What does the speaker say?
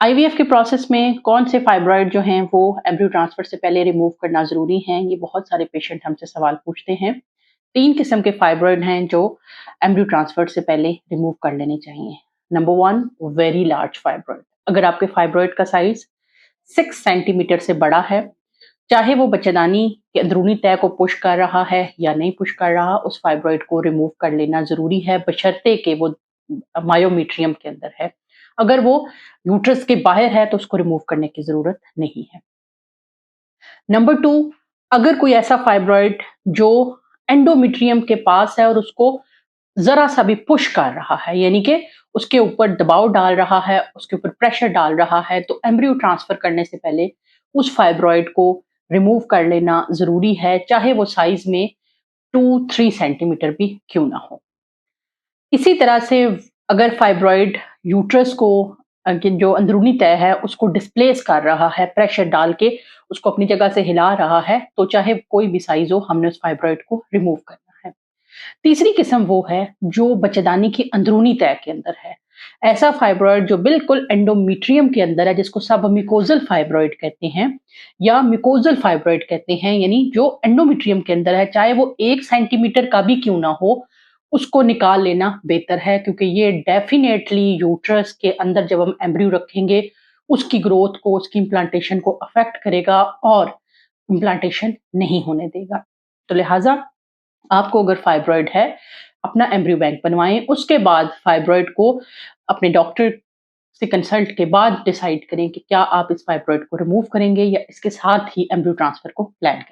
IVF के process में कौन से फाइब्रॉइड जो हैं वो एम्ब्रियो ट्रांसफर से पहले रिमूव करना ज़रूरी हैं? ये बहुत सारे पेशेंट हमसे सवाल पूछते हैं। 3 किस्म के फाइब्रॉइड हैं जो एम्ब्रियो ट्रांसफर से पहले रिमूव कर लेने चाहिए। Number 1 very large fibroid. अगर आपके फाइब्रॉइड का साइज़ 6 सेंटीमीटर से बड़ा है, चाहे वो बच्चेदानी के अंदरूनी तह को पुश कर रहा है या नहीं पुश कर रहा, उस फाइब्रॉइड को रिमूव कर लेना ज़रूरी है बशर्ते कि वो मायोमीट्रियम के अंदर है। अगर वो यूट्रस के बाहर है तो उसको रिमूव करने की ज़रूरत नहीं है। नंबर 2 अगर कोई ऐसा फाइब्रॉइड जो एंडोमेट्रियम के पास है और उसको ज़रा-सा भी पुश कर रहा है, यानी कि उसके ऊपर दबाव डाल रहा है, उसके ऊपर प्रेशर डाल रहा है, तो एम्ब्रियो ट्रांसफर करने से पहले उस फाइब्रॉइड को रिमूव कर लेना ज़रूरी है, चाहे वो साइज़ में 2-3 सेंटीमीटर भी क्यों ना हो। इसी तरह से अगर फाइब्रॉइड यूट्रस को कि जो अंदरूनी तह है उसको डिस्प्लेस कर रहा है, प्रेशर डाल के उसको अपनी जगह से हिला रहा है, तो चाहे कोई भी साइज़ हो, हमने उस फाइब्रॉइड को रिमूव करना है। तीसरी किस्म वो है जो बच्चेदानी की अंदरूनी तह के अंदर है। ऐसा फाइब्रॉइड जो बिल्कुल एंडोमेट्रियम के अंदर है जिसको सबम्यूकोज़ल फाइब्रॉइड कहते हैं या म्यूकोज़ल फाइब्रॉइड कहते हैं, यानी जो एंडोमेट्रियम के अंदर है, चाहे वो 1 सेंटीमीटर का भी क्यों ना हो, उसको निकाल लेना बेहतर है क्योंकि ये डेफ़िनेटली यूट्रस के अंदर जब हम एम्ब्रियो रखेंगे, उसकी ग्रोथ को, उसकी इम्प्लांटेशन को अफ़ेक्ट करेगा और इम्प्लांटेशन नहीं होने देगा। तो लिहाज़ा आपको अगर फाइब्रॉइड है, अपना एम्ब्रियो बैंक बनवाएँ, उसके बाद फाइब्रॉइड को अपने डॉक्टर से कंसल्ट के बाद डिसाइड करें कि क्या आप इस फाइब्रॉइड को रिमूव करेंगे या इसके साथ ही एम्ब्रियो ट्रांसफर को प्लान करें।